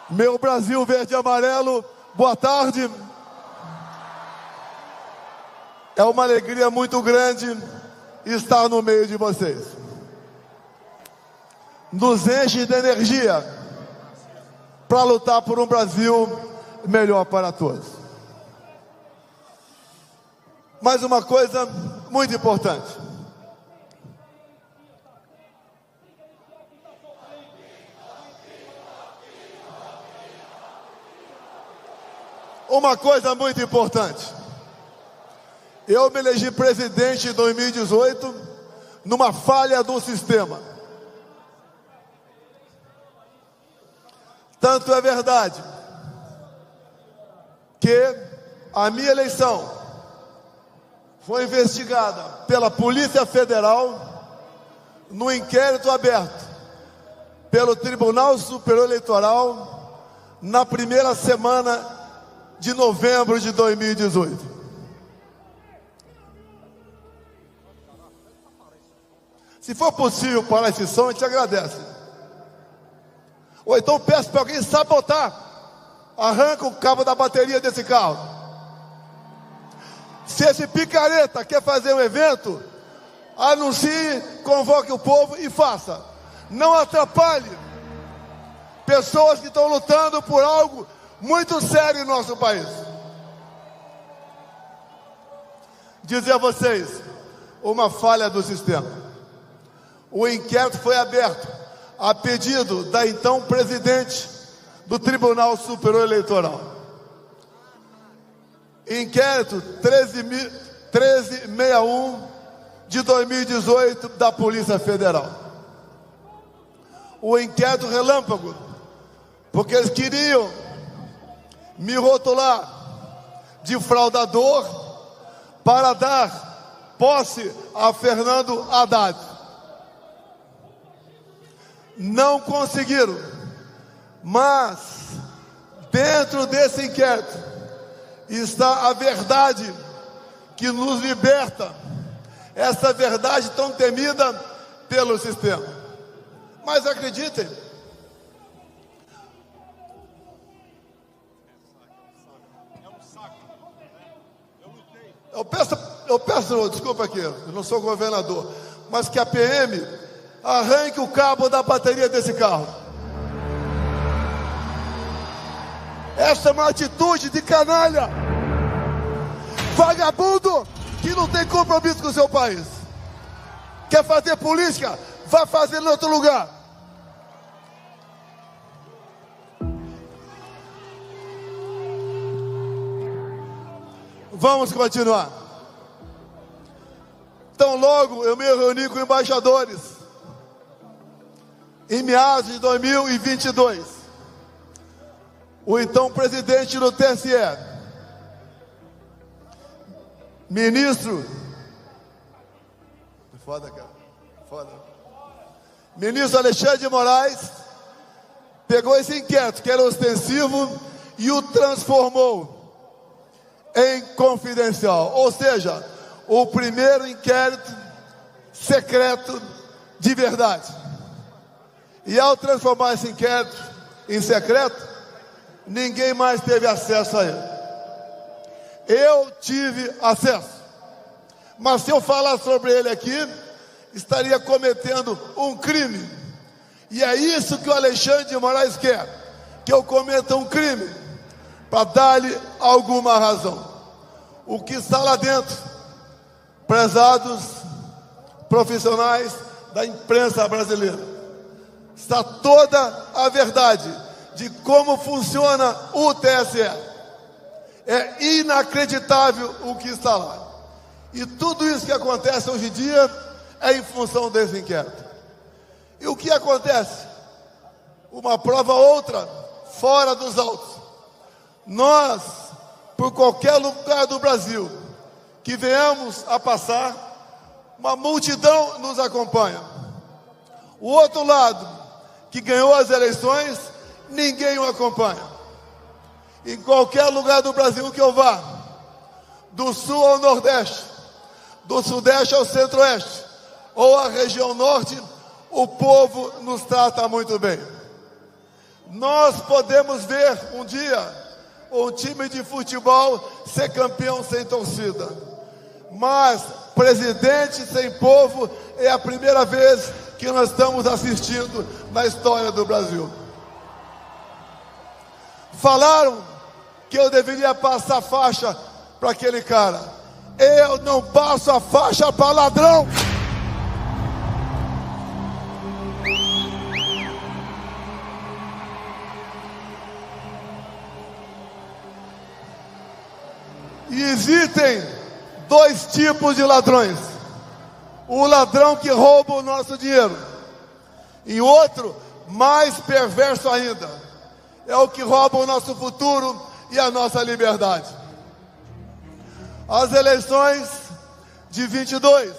Meu Brasil verde e amarelo, boa tarde. É uma alegria muito grande estar no meio de vocês. Nos enche de energia para lutar por um Brasil melhor para todos. Mas uma coisa muito importante. Uma coisa muito importante. Eu me elegi presidente em 2018 numa falha do sistema. Tanto é verdade que a minha eleição foi investigada pela Polícia Federal no inquérito aberto pelo Tribunal Superior Eleitoral na primeira semana de novembro de 2018. Se for possível parar esse som, a gente agradece. Ou então peço para alguém sabotar. Arranca o cabo da bateria desse carro. Se esse picareta quer fazer um evento, anuncie, convoque o povo e faça. Não atrapalhe pessoas que estão lutando por algo muito sério em nosso país. Dizer a vocês, uma falha do sistema. O inquérito foi aberto a pedido da então presidente do Tribunal Superior Eleitoral. Inquérito 1361 de 2018 da Polícia Federal. O inquérito relâmpago, porque eles queriam me rotular de fraudador para dar posse a Fernando Haddad. Não conseguiram, mas dentro desse inquérito está a verdade que nos liberta, essa verdade tão temida pelo sistema. Mas acreditem, eu peço desculpa aqui, eu não sou governador, mas que a PM arranque o cabo da bateria desse carro. Essa é uma atitude de canalha, vagabundo que não tem compromisso com o seu país. Quer fazer política? Vá fazer em outro lugar. Vamos continuar. Então logo eu me reuni com embaixadores em meados de 2022. O então presidente do TSE, ministro, ministro Alexandre de Moraes, pegou esse inquérito que era ostensivo e o transformou em confidencial, ou seja, o primeiro inquérito secreto de verdade. E ao transformar esse inquérito em secreto, ninguém mais teve acesso a ele. Eu tive acesso, mas se eu falar sobre ele aqui, estaria cometendo um crime. E é isso que o Alexandre de Moraes quer, que eu cometa um crime, para dar-lhe alguma razão. O que está lá dentro, prezados profissionais da imprensa brasileira, está toda a verdade de como funciona o TSE. É inacreditável o que está lá. E tudo isso que acontece hoje em dia é em função desse inquérito. E o que acontece? Uma prova outra, fora dos autos. Nós, por qualquer lugar do Brasil que venhamos a passar, uma multidão nos acompanha. O outro lado, que ganhou as eleições, ninguém o acompanha. Em qualquer lugar do Brasil que eu vá, do sul ao nordeste, do sudeste ao centro-oeste, ou a região norte, o povo nos trata muito bem. Nós podemos ver um dia um time de futebol ser campeão sem torcida, mas presidente sem povo é a primeira vez que nós estamos assistindo na história do Brasil. Falaram que eu deveria passar faixa para aquele cara. Eu não passo a faixa para ladrão. E existem dois tipos de ladrões: o ladrão que rouba o nosso dinheiro, e outro, mais perverso ainda, é o que rouba o nosso futuro e a nossa liberdade. As eleições de 22,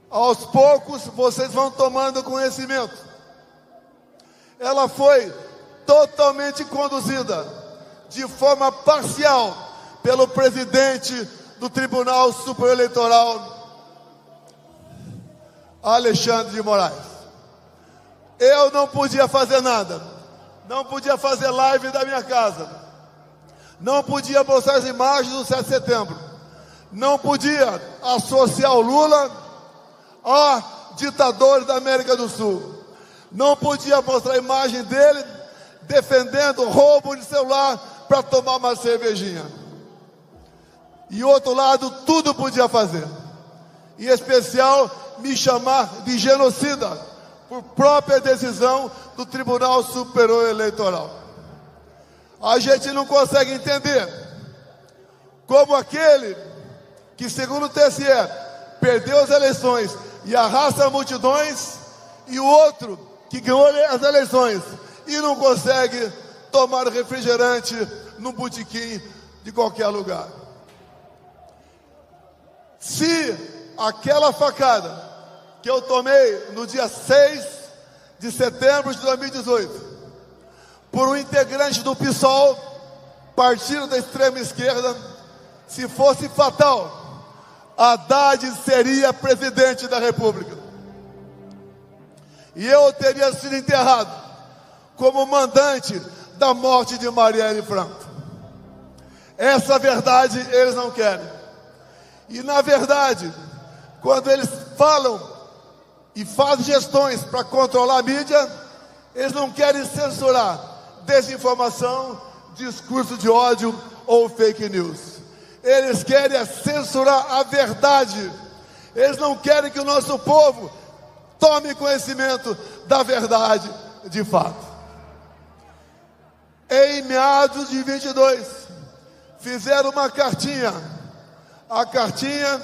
aos poucos vocês vão tomando conhecimento, ela foi totalmente conduzida de forma parcial pelo presidente do Tribunal Superior Eleitoral, Alexandre de Moraes. Eu não podia fazer nada, não podia fazer live da minha casa, não podia mostrar as imagens do 7 de setembro, não podia associar o Lula a ditadores da América do Sul, não podia mostrar a imagem dele defendendo roubo de celular para tomar uma cervejinha. E outro lado, tudo podia fazer, em especial me chamar de genocida, por própria decisão do Tribunal Superior Eleitoral. A gente não consegue entender como aquele que, segundo o TSE, perdeu as eleições e arrasta multidões, e o outro que ganhou as eleições e não consegue tomar refrigerante num botequim de qualquer lugar. Se aquela facada que eu tomei no dia 6 de setembro de 2018, por um integrante do PSOL, partido da extrema esquerda, se fosse fatal, Haddad seria presidente da República. E eu teria sido enterrado como mandante da morte de Marielle Franco. Essa verdade eles não querem. E na verdade, quando eles falam e fazem gestões para controlar a mídia, eles não querem censurar desinformação, discurso de ódio ou fake news. Eles querem censurar a verdade. Eles não querem que o nosso povo tome conhecimento da verdade de fato. Em meados de 22, fizeram uma cartinha, a cartinha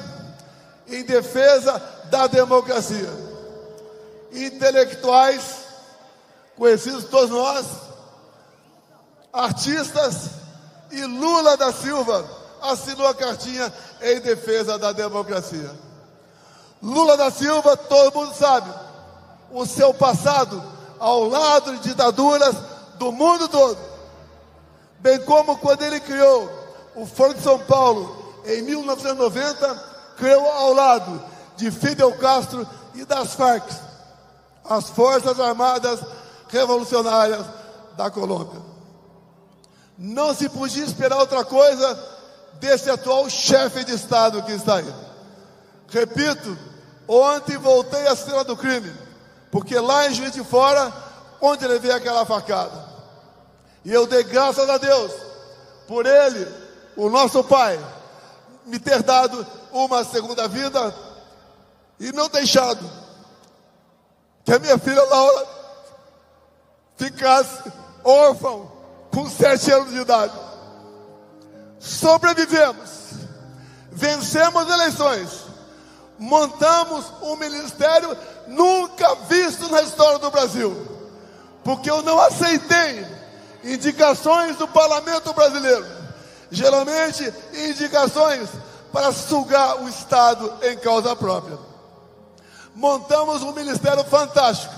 em defesa da democracia. Intelectuais, conhecidos todos nós, artistas, e Lula da Silva assinou a cartinha em defesa da democracia. Lula da Silva, todo mundo sabe, o seu passado ao lado de ditaduras do mundo todo, bem como quando ele criou o Foro de São Paulo em 1990, criou ao lado de Fidel Castro e das Farc, as Forças Armadas Revolucionárias da Colômbia. Não se podia esperar outra coisa desse atual chefe de Estado que está aí. Repito, ontem voltei à cena do crime, porque lá em Juiz de Fora, onde levei aquela facada, e eu dei graças a Deus por ele, o nosso pai, me ter dado uma segunda vida e não deixado que a minha filha Laura ficasse órfã com 7 anos de idade. Sobrevivemos, vencemos as eleições, montamos um ministério nunca visto na história do Brasil, porque eu não aceitei indicações do parlamento brasileiro, geralmente indicações para sugar o Estado em causa própria. Montamos um ministério fantástico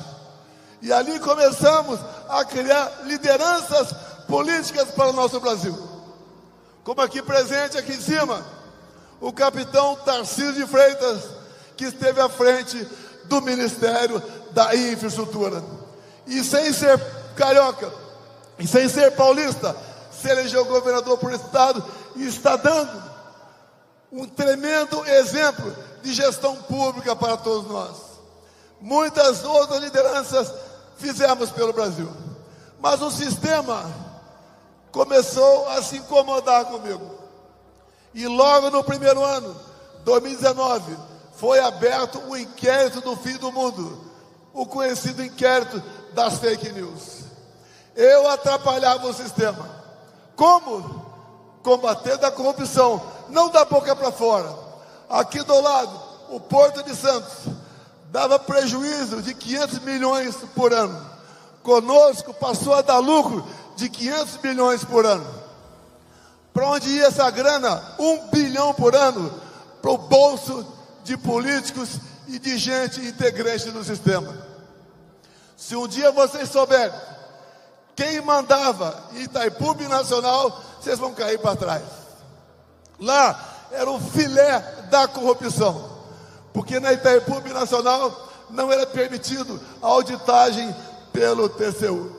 e ali começamos a criar lideranças políticas para o nosso Brasil, como aqui presente, aqui em cima, o capitão Tarcísio de Freitas, que esteve à frente do Ministério da Infraestrutura. e sem ser carioca, e sem ser paulista, se elegeu governador por estado e está dando um tremendo exemplo de gestão pública para todos nós. Muitas outras lideranças fizemos pelo Brasil, mas o sistema começou a se incomodar comigo. E logo no primeiro ano, 2019, foi aberto o inquérito do fim do mundo, o conhecido inquérito das fake news. Eu atrapalhava o sistema. Como? Combatendo a corrupção, não da boca para fora. Aqui do lado, o Porto de Santos dava prejuízo de 500 milhões por ano. Conosco passou a dar lucro de 500 milhões por ano. Para onde ia essa grana? 1 bilhão por ano para o bolso de políticos e de gente integrante do sistema. Se um dia vocês souberem quem mandava em Itaipu Binacional, vocês vão cair para trás. Lá era o filé da corrupção, porque na Itaipu Binacional não era permitido a auditagem pelo TCU.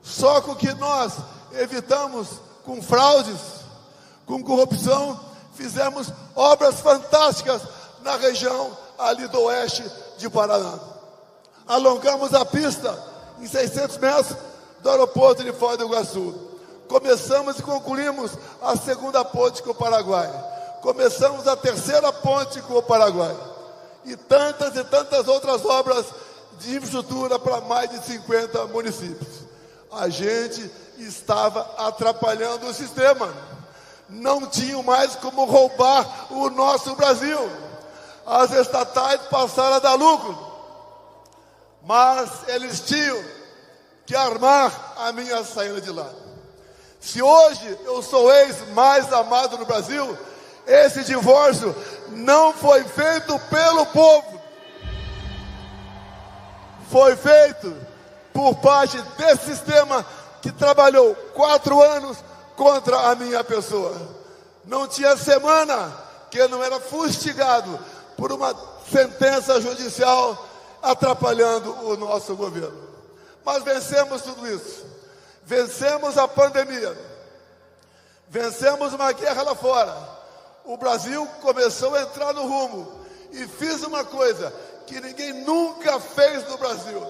Só com que nós evitamos com fraudes, com corrupção, fizemos obras fantásticas na região ali do oeste de Paraná. Alongamos a pista em 600 metros do aeroporto de Foz do Iguaçu. Começamos e concluímos a segunda ponte com o Paraguai. Começamos a terceira ponte com o Paraguai. E tantas outras obras de infraestrutura para mais de 50 municípios. A gente estava atrapalhando o sistema. Não tinham mais como roubar o nosso Brasil. As estatais passaram a dar lucro, mas eles tinham que armar a minha saída de lá. Se hoje eu sou o ex mais amado no Brasil, esse divórcio não foi feito pelo povo. Foi feito por parte desse sistema que trabalhou 4 anos contra a minha pessoa. Não tinha semana que eu não era fustigado por uma sentença judicial atrapalhando o nosso governo. Mas vencemos tudo isso. Vencemos a pandemia. Vencemos uma guerra lá fora. O Brasil começou a entrar no rumo. E fiz uma coisa que ninguém nunca fez no Brasil.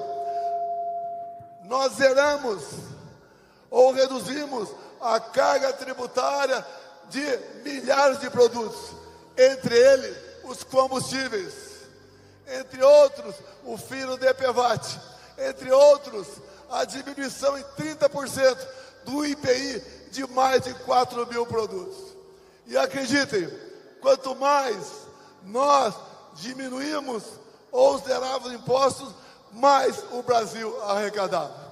Nós zeramos ou reduzimos a carga tributária de milhares de produtos, entre eles os combustíveis, entre outros o fino de EPVAT, entre outros a diminuição em 30% do IPI de mais de 4 mil produtos. E acreditem, quanto mais nós diminuímos ou zerávamos impostos, mais o Brasil arrecadava.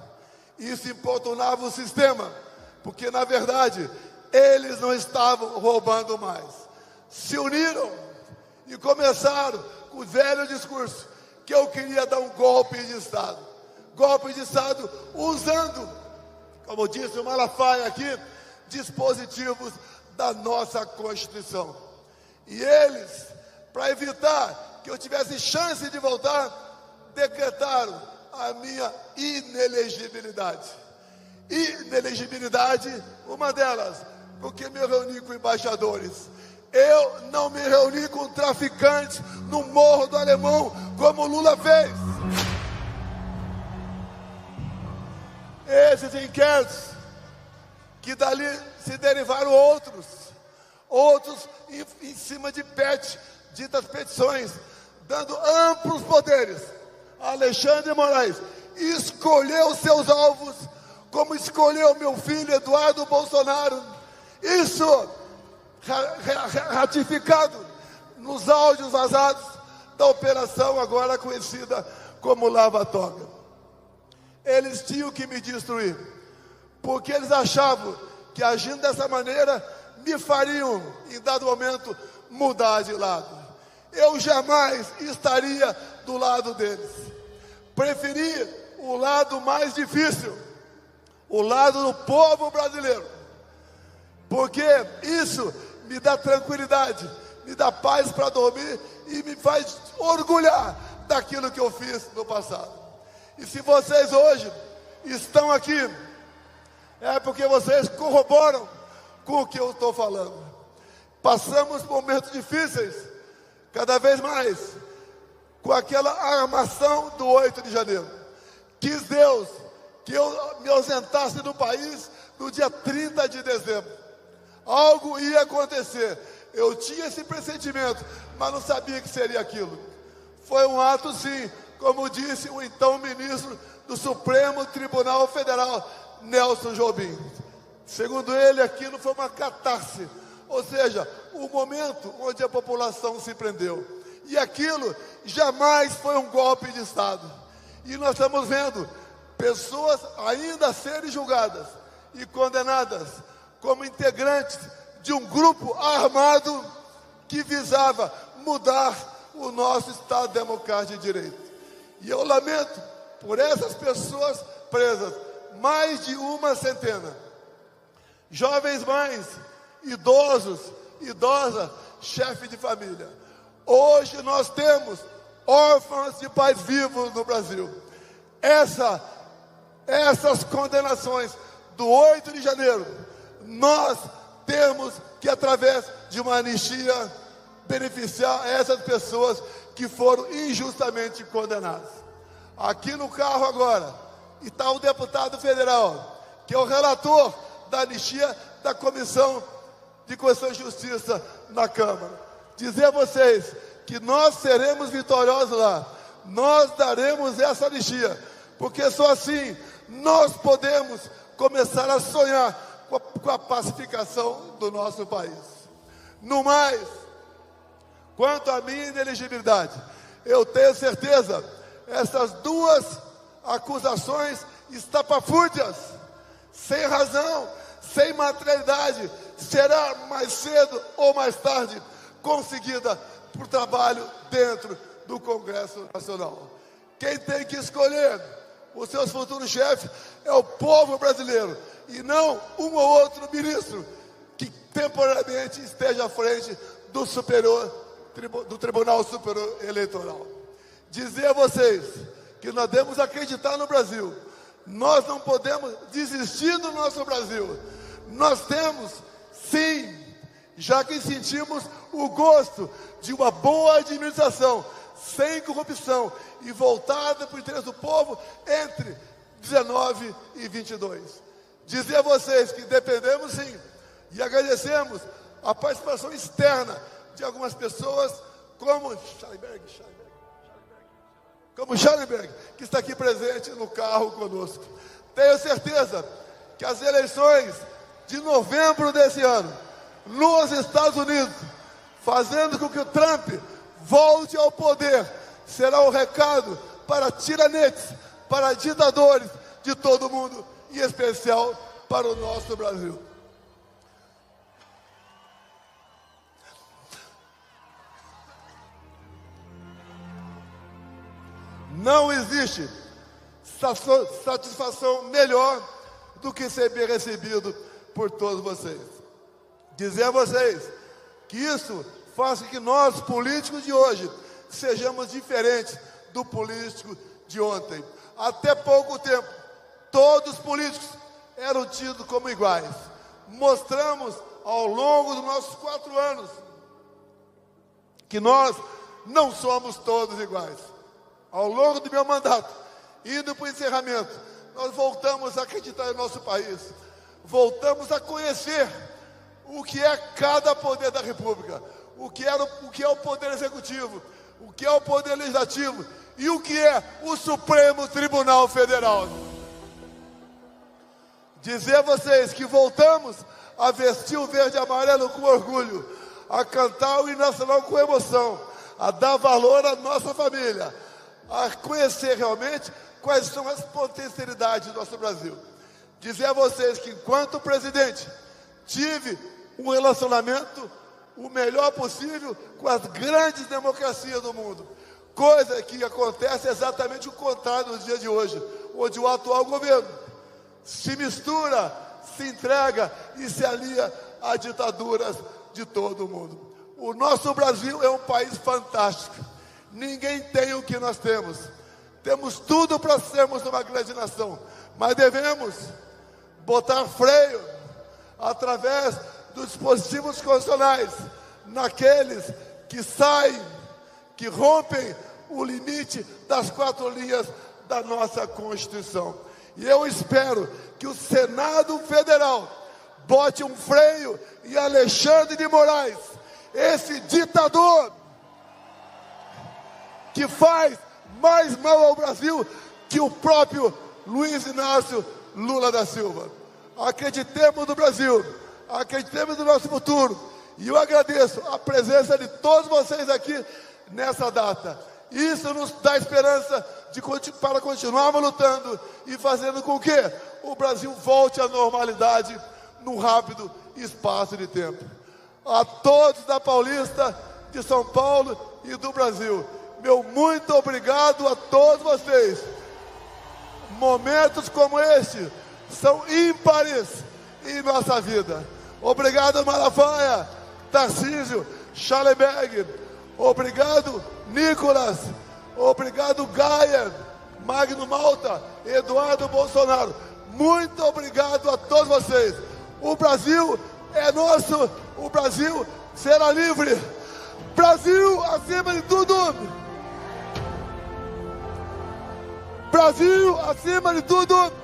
Isso importunava o sistema, porque na verdade eles não estavam roubando mais. Se uniram e começaram com o velho discurso que eu queria dar um golpe de Estado. Golpe de Estado usando, como disse o Malafaia aqui, dispositivos da nossa Constituição. E eles, para evitar que eu tivesse chance de voltar, decretaram a minha inelegibilidade. Inelegibilidade, uma delas, porque me reuni com embaixadores. Eu não me reuni com traficantes no Morro do Alemão, como Lula fez. Esses inquéritos, que dali se derivaram outros em cima de ditas petições, dando amplos poderes. Alexandre de Moraes escolheu seus alvos, como escolheu meu filho Eduardo Bolsonaro. Isso ratificado nos áudios vazados da operação agora conhecida como Lava Toga. Eles tinham que me destruir, porque eles achavam que agindo dessa maneira me fariam, em dado momento, mudar de lado. Eu jamais estaria do lado deles. Preferi o lado mais difícil, o lado do povo brasileiro, porque isso me dá tranquilidade, me dá paz para dormir e me faz orgulhar daquilo que eu fiz no passado. E se vocês hoje estão aqui, é porque vocês corroboram com o que eu estou falando. Passamos momentos difíceis, cada vez mais, com aquela armação do 8 de janeiro. Quis Deus que eu me ausentasse do país no dia 30 de dezembro. Algo ia acontecer. Eu tinha esse pressentimento, mas não sabia que seria aquilo. Foi um ato, sim, como disse o então ministro do Supremo Tribunal Federal, Nelson Jobim. Segundo ele, aquilo foi uma catarse, ou seja, o momento onde a população se prendeu. E aquilo jamais foi um golpe de Estado. E nós estamos vendo pessoas ainda a serem julgadas e condenadas como integrantes de um grupo armado que visava mudar o nosso Estado democrático de direito. E eu lamento por essas pessoas presas, mais de uma centena. Jovens mães, idosos, idosas, chefe de família. Hoje nós temos órfãos de pais vivos no Brasil. Essas condenações do 8 de janeiro, nós temos que, através de uma anistia, beneficiar essas pessoas que foram injustamente condenadas. Aqui no carro agora está o deputado federal, que é o relator da anistia da Comissão de Constituição e Justiça na Câmara. Dizer a vocês que nós seremos vitoriosos lá, nós daremos essa anistia, porque só assim nós podemos começar a sonhar com a pacificação do nosso país. No mais, quanto à minha inelegibilidade, eu tenho certeza, essas duas acusações estapafúrdias, sem razão, sem materialidade, será mais cedo ou mais tarde conseguida por trabalho dentro do Congresso Nacional. Quem tem que escolher os seus futuros chefes é o povo brasileiro, e não um ou outro ministro que temporariamente esteja à frente do Tribunal Superior Eleitoral. Dizer a vocês que nós devemos acreditar no Brasil. Nós não podemos desistir do nosso Brasil. Nós temos, sim, já que sentimos o gosto de uma boa administração, sem corrupção e voltada para o interesse do povo entre 19 e 22. Dizer a vocês que dependemos, sim, e agradecemos a participação externa de algumas pessoas, como Schallenberg, que está aqui presente no carro conosco. Tenho certeza que as eleições de novembro desse ano, nos Estados Unidos, fazendo com que o Trump volte ao poder, será um recado para tiranetes, para ditadores de todo mundo, em especial para o nosso Brasil. Não existe satisfação melhor do que ser bem recebido por todos vocês. Dizer a vocês que isso faz com que nós, políticos de hoje, sejamos diferentes do político de ontem. Até pouco tempo, todos os políticos eram tidos como iguais. Mostramos ao longo dos nossos 4 anos que nós não somos todos iguais. Ao longo do meu mandato, indo para o encerramento, nós voltamos a acreditar no nosso país, voltamos a conhecer o que é cada poder da República, o que é o poder executivo, o que é o poder legislativo e o que é o Supremo Tribunal Federal. Dizer a vocês que voltamos a vestir o verde e amarelo com orgulho, a cantar o hino nacional com emoção, a dar valor à nossa família, a conhecer realmente quais são as potencialidades do nosso Brasil. Dizer a vocês que, enquanto presidente, tive um relacionamento o melhor possível com as grandes democracias do mundo, coisa que acontece exatamente o contrário nos dias de hoje, onde o atual governo se mistura, se entrega e se alia a ditaduras de todo o mundo. O nosso Brasil é um país fantástico. Ninguém tem o que nós temos. Temos tudo para sermos uma grande nação, mas devemos botar freio através dos dispositivos constitucionais naqueles que saem, que rompem o limite das 4 linhas da nossa Constituição. E eu espero que o Senado Federal bote um freio em Alexandre de Moraes, esse ditador que faz mais mal ao Brasil que o próprio Luiz Inácio Lula da Silva. Acreditemos no Brasil, acreditemos no nosso futuro. E eu agradeço a presença de todos vocês aqui nessa data. Isso nos dá esperança para continuarmos lutando e fazendo com que o Brasil volte à normalidade num rápido espaço de tempo. A todos da Paulista, de São Paulo e do Brasil, meu muito obrigado a todos vocês. Momentos como este são ímpares em nossa vida. Obrigado, Malafaia, Tarcísio, Schallenberg. Obrigado, Nicolas. Obrigado, Gaia, Magno Malta, Eduardo Bolsonaro. Muito obrigado a todos vocês. O Brasil é nosso. O Brasil será livre. Brasil acima de tudo. Brasil acima de tudo.